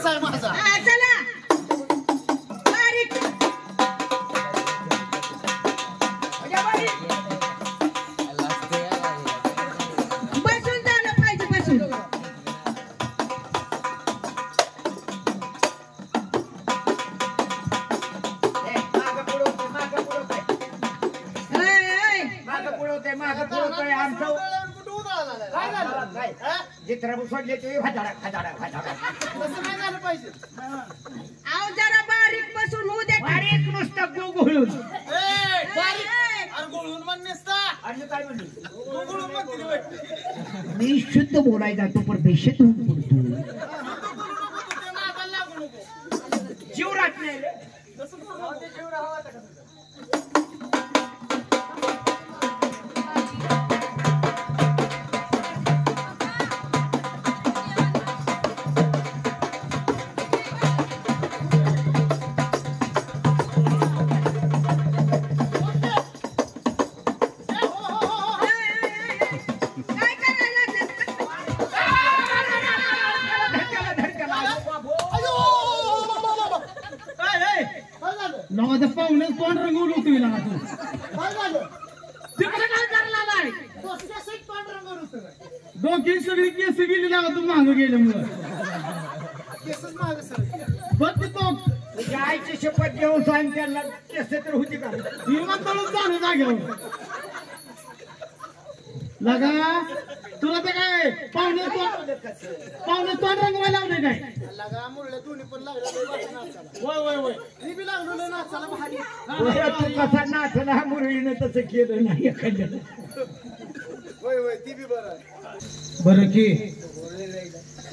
वाढदिवस आहे माझा. चला बारीक बसून झालं पाहिजे बसून. जित्राबू सोडले ते भाजाडा भाजाडा भाजाडा तसं नाही झालं पाहिजे. आव जरा बारीक बसून होऊ दे. बारीक नुसतं गुळगुळून अरे गोळून म्हण नसता. आणि काय म्हणली गोळून म्हणते ती बाई. मी शुद्ध बोलायचा तो पण बेशेतून बोलतो ते नादाला लागू नको. जीव राहत नाही रे. तसं बोलू नको. ते जीव राहावा आता कसं. लगा पाहुणे तोंड रंगवलं होतं विला तू काय झालं? तिकडे काय करला नाही दोस्त्या सहित पांढरं रंगावर होतं काय? डोकी सगळी केस गेली लागा तू मागं गेल्यामुळं केसच मागं सरकले. बघ ते तो तुझ्या आईची शपथ घेऊन सांग त्यांना केस तर होती का विमानतळच जाणं जाग्यावर लगा तुला तर काय पाहुणे तोंड रंगवायला लावले काय लगा मुरल्या दोन्ही पण लागल्या लय वाटलं नाचायला. होय होय होय मी बी लागलो लय नाचायला भारी. तू कसा नाचला हा मुरळीनं तसं केलं नाही एखाद्याला होय होय ती बी बरं आहे. बरं की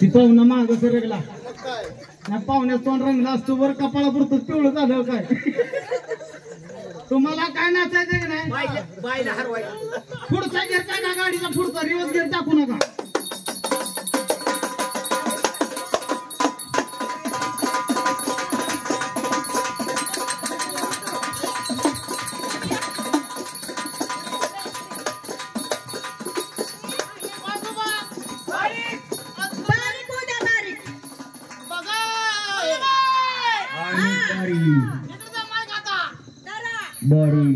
ती पाहुणा माग सरकला मग काय ना पाहुण्यात तोंड रंगला असतो वर कपाळापुरतं पिवळं झालं काय तुम्हाला काय नाचायचं की नाही बायला हरवायला पुढचा गेअर टाका गाडीचा पुढचा रिवर्स गेअर टाकू नका बारीक होऊ द्या बारीक. बघा जरा बरी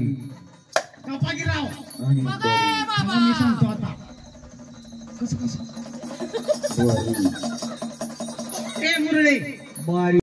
कपागीराव आणि मी सांगतो आता कसं कसं बरी ए मुरळे बरी